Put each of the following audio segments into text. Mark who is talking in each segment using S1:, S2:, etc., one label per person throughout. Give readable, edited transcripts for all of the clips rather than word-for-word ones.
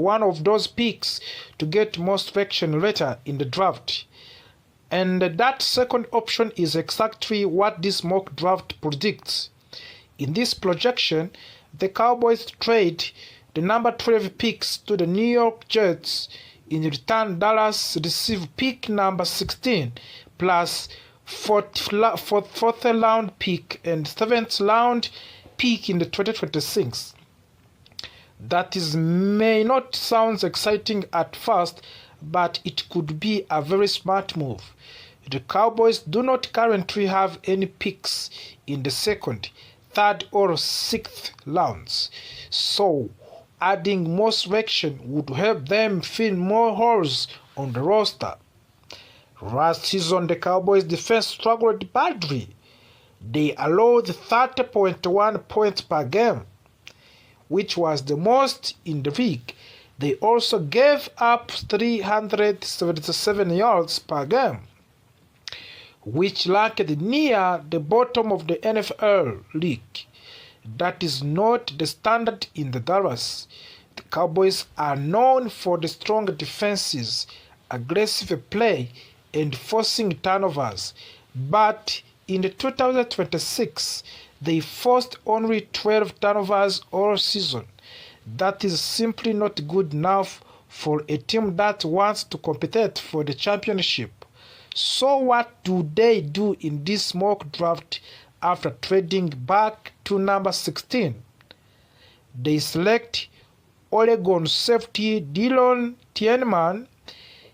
S1: one of those picks to get most selection later in the draft. And that second option is exactly what this mock draft predicts. In this projection, the Cowboys trade the number 12 picks to the New York Jets. In return, Dallas receive pick number 16 plus 4th round pick and 7th round pick in the 2026. That may not sound exciting at first, but it could be a very smart move. The Cowboys do not currently have any picks in the 2nd, 3rd, or 6th rounds, so adding more selection would help them fill more holes on the roster. Last season, the Cowboys' defense struggled badly. They allowed 30.1 points per game, which was the most in the league. They also gave up 377 yards per game, which ranked near the bottom of the NFL league. That is not the standard in the Dallas. The Cowboys are known for the strong defenses, aggressive play, and forcing turnovers, but in the 2026, they forced only 12 turnovers all season. That is simply not good enough for a team that wants to compete for the championship. So what do they do in this mock draft after trading back to number 16? They select Oregon safety Dillon Tienman.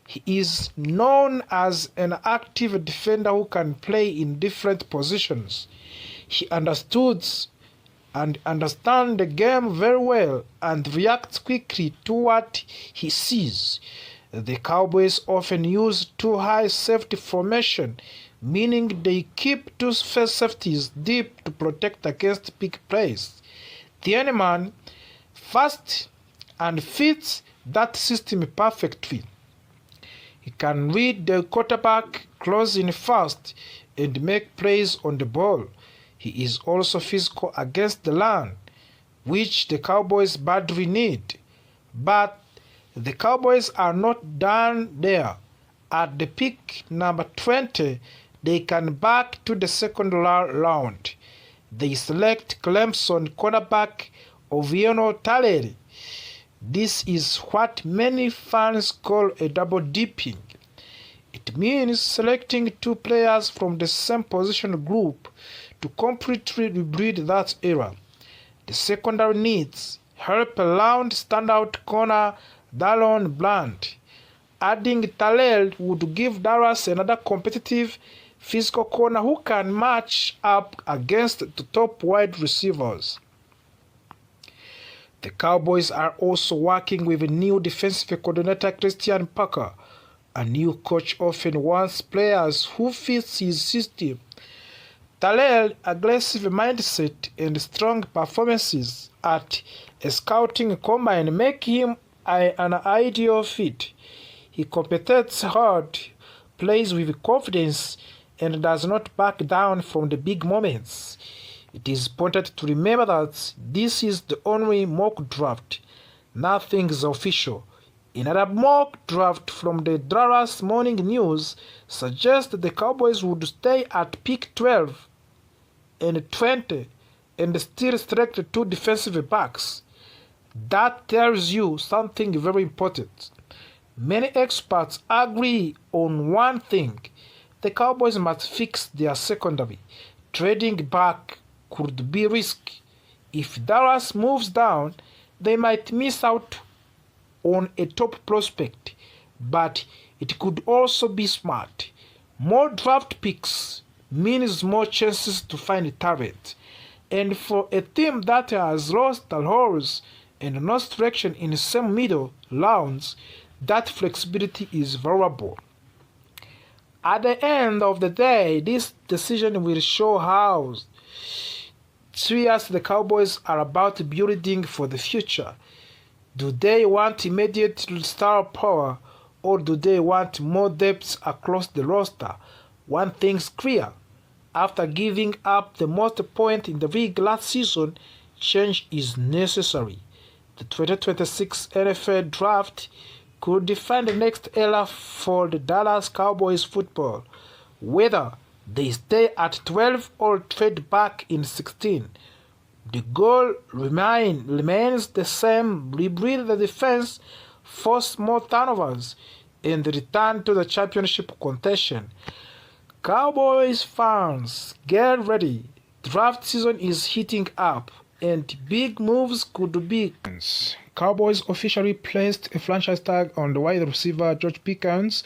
S1: He is known as an active defender who can play in different positions. He understands the game very well and reacts quickly to what he sees. The Cowboys often use two high safety formation, meaning they keep two safeties deep to protect against big plays. Tienman fast and fits that system perfectly. He can read the quarterback close in fast and make plays on the ball. He is also physical against the run, which the Cowboys badly need. But the Cowboys are not done there. At the pick number 20, they can back to the 2nd round. They select Clemson cornerback Oviano Talley. This is what many fans call a double dipping. It means selecting two players from the same position group to completely rebuild that era. The secondary needs help around standout corner Dallon Bland. Adding Talley would give Dallas another competitive physical corner who can match up against the top wide receivers. The Cowboys are also working with a new defensive coordinator, Christian Parker. A new coach often wants players who fit his system. Talley's aggressive mindset and strong performances at a scouting combine make him an ideal fit. He competes hard, plays with confidence, and does not back down from the big moments. It is important to remember that this is the only mock draft. Nothing is official. Another mock draft from the Dallas Morning News suggests that the Cowboys would stay at pick 12 and 20 and still select two defensive backs. That tells you something very important. Many experts agree on one thing. The Cowboys must fix their secondary. Trading back could be risky. If Dallas moves down, they might miss out on a top prospect, but it could also be smart. More draft picks means more chances to find talent. And for a team that has lost the holes and no selection in some middle rounds, that flexibility is valuable. At the end of the day, this decision will show how serious the Cowboys are about building for the future. Do they want immediate star power, or do they want more depth across the roster? One thing's clear. After giving up the most points in the league last season, change is necessary. The 2026 NFL Draft could define the next era for the Dallas Cowboys football, whether they stay at 12 or trade back in 16. The goal remains the same: rebuild the defense, force more turnovers, and return to the championship contention. Cowboys fans, get ready. Draft season is heating up, and big moves could be. Cowboys officially placed a franchise tag on the wide receiver George Pickens.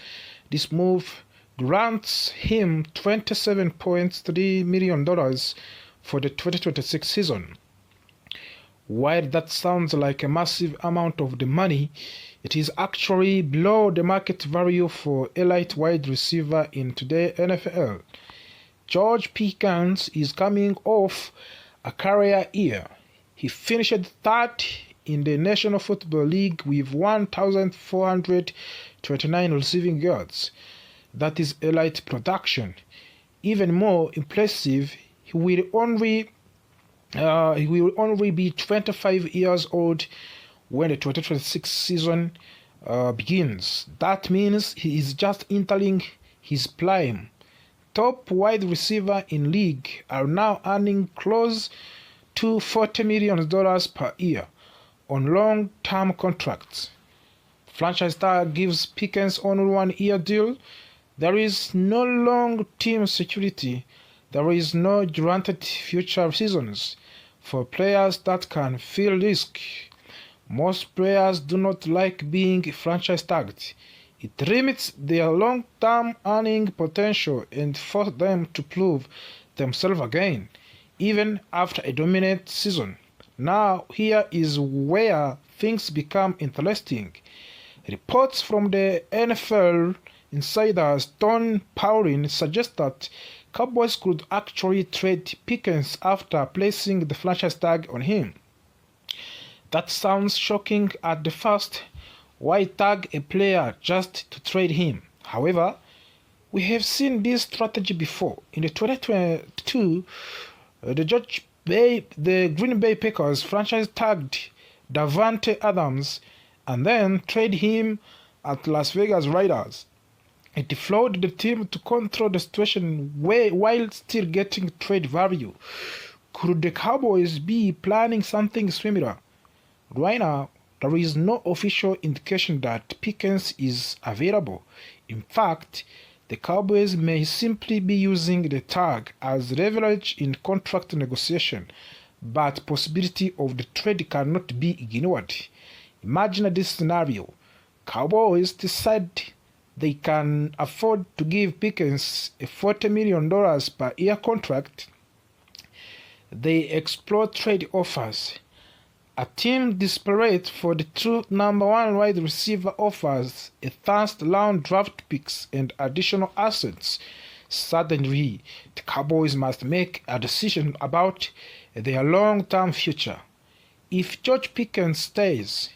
S1: This move grants him $27.3 million for the 2026 season. While that sounds like a massive amount of the money, it is actually below the market value for elite wide receiver in today's NFL. George Pickens is coming off a career year. He finished third in the National Football League with 1,429 receiving yards. That is elite production. Even more impressive, he will only be 25 years old when the 2026 season begins. That means he is just entering his prime. Top wide receiver in league are now earning close to $40 million per year on long-term contracts. Franchise tag gives Pickens only 1-year deal. There is no long-term security. There is no guaranteed future seasons for players that can feel risk. Most players do not like being franchise tagged. It limits their long-term earning potential and forces them to prove themselves again, even after a dominant season. Now, here is where things become interesting. Reports from the NFL insiders Don Paulin suggest that Cowboys could actually trade Pickens after placing the franchise tag on him. That sounds shocking at the first. Why tag a player just to trade him? However, we have seen this strategy before. In the 2022, the Green Bay Packers franchise tagged Davante Adams and then traded him at Las Vegas Raiders. It allowed the team to control the situation while still getting trade value. Could the Cowboys be planning something similar? Right now, there is no official indication that Pickens is available. In fact, the Cowboys may simply be using the tag as leverage in contract negotiation, but possibility of the trade cannot be ignored. Imagine this scenario. Cowboys decide they can afford to give Pickens a $40 million per year contract. They explore trade offers. A team desperate for the true number one wide receiver offers a first-round draft picks and additional assets. Suddenly, the Cowboys must make a decision about their long-term future. If George Pickens stays,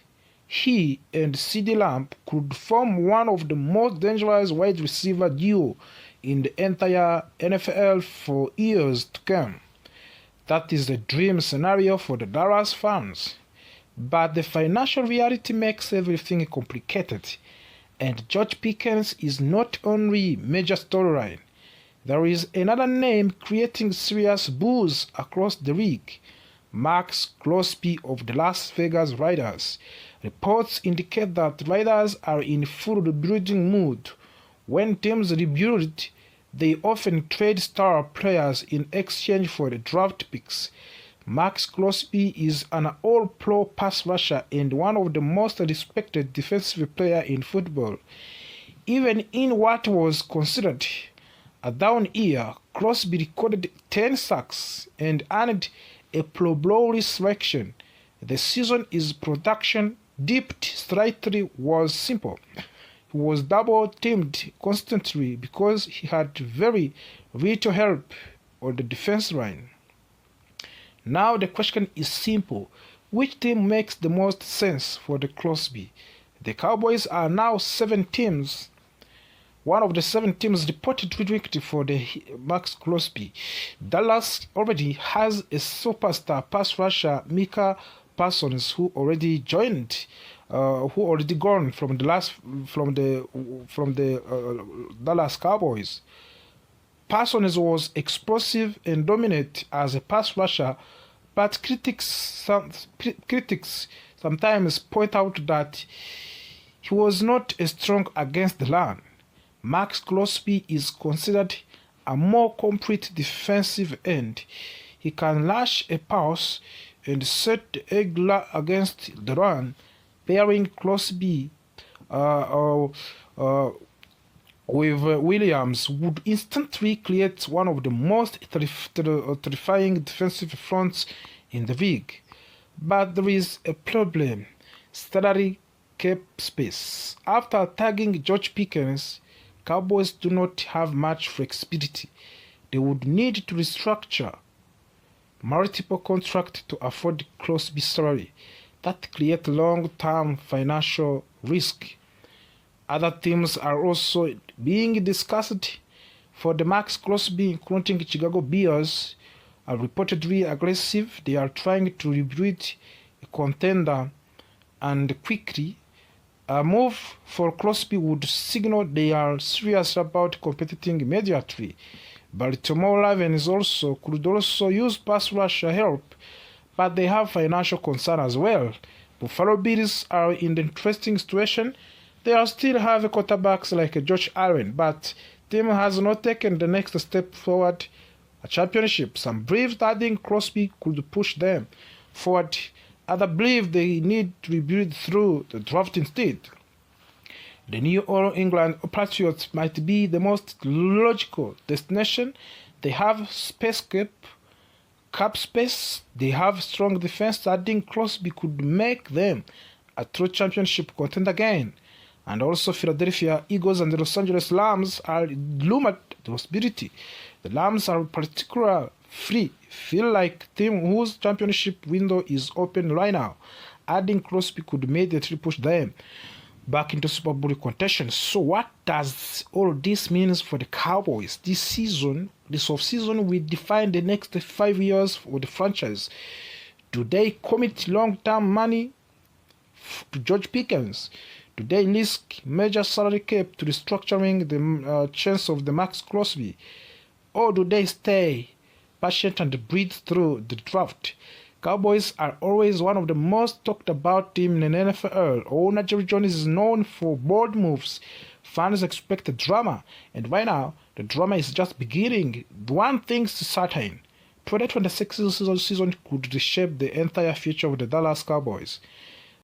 S1: he and CeeDee Lamb could form one of the most dangerous wide receiver duo in the entire NFL for years to come. That is the dream scenario for the Dallas fans. But the financial reality makes everything complicated, and George Pickens is not only major storyline. There is another name creating serious buzz across the league: Max Crosby of the Las Vegas Raiders. Reports indicate that Raiders are in full rebuilding mood. When teams rebuild, they often trade star players in exchange for the draft picks. Max Crosby is an all-pro pass rusher and one of the most respected defensive players in football. Even in what was considered a down year, Crosby recorded 10 sacks and earned a Pro Bowl selection. The season his production dipped slightly was simple. He was double-teamed constantly because he had very little help on the defense line. Now the question is simple. Which team makes the most sense for the Crosby? The Cowboys are now 7 teams. One of the 7 teams reported rejected for the Max Crosby. Dallas already has a superstar pass rusher, Micah persons who already joined, who already gone from the Dallas Cowboys. Parsons was explosive and dominant as a pass rusher, but critics sometimes point out that he was not as strong against the run. Max Crosby is considered a more complete defensive end. He can lash a pass and set the egg against the run, pairing Crosby with Williams would instantly create one of the most terrifying defensive fronts in the league. But there is a problem: salary cap space. After tagging George Pickens, Cowboys do not have much flexibility. They would need to restructure multiple contracts to afford Crosby's salary. That creates long-term financial risk. Other teams are also being discussed for the Max Crosby, including Chicago Bears, are reportedly aggressive. They are trying to rebuild a contender, and quickly a move for Crosby would signal they are serious about competing immediately. Baltimore Ravens could also use pass rusher help, but they have financial concern as well. Buffalo Bills are in the interesting situation. They still have quarterbacks like Josh Allen, but team has not taken the next step forward, a championship. Some believe that adding Crosby could push them forward. Others believe they need to rebuild through the draft instead. The New England Patriots might be the most logical destination. They have cap space, they have strong defense. Adding Crosby could make them a true championship contender again. And also Philadelphia Eagles and the Los Angeles Rams are loom at the possibility. The Rams are particularly feel like a team whose championship window is open right now. Adding Crosby could immediately push them back into Super Bowl contention. So what does all this mean for the Cowboys? This offseason will define the next 5 years for the franchise. Do they commit long-term money to George Pickens? Do they risk major salary cap to restructuring the chance of the Max Crosby? Or do they stay patient and breathe through the draft? Cowboys are always one of the most talked about teams in the NFL. Owner Jerry Jones is known for bold moves. Fans expect drama, and right now, the drama is just beginning. One thing's certain: 2026 season could reshape the entire future of the Dallas Cowboys.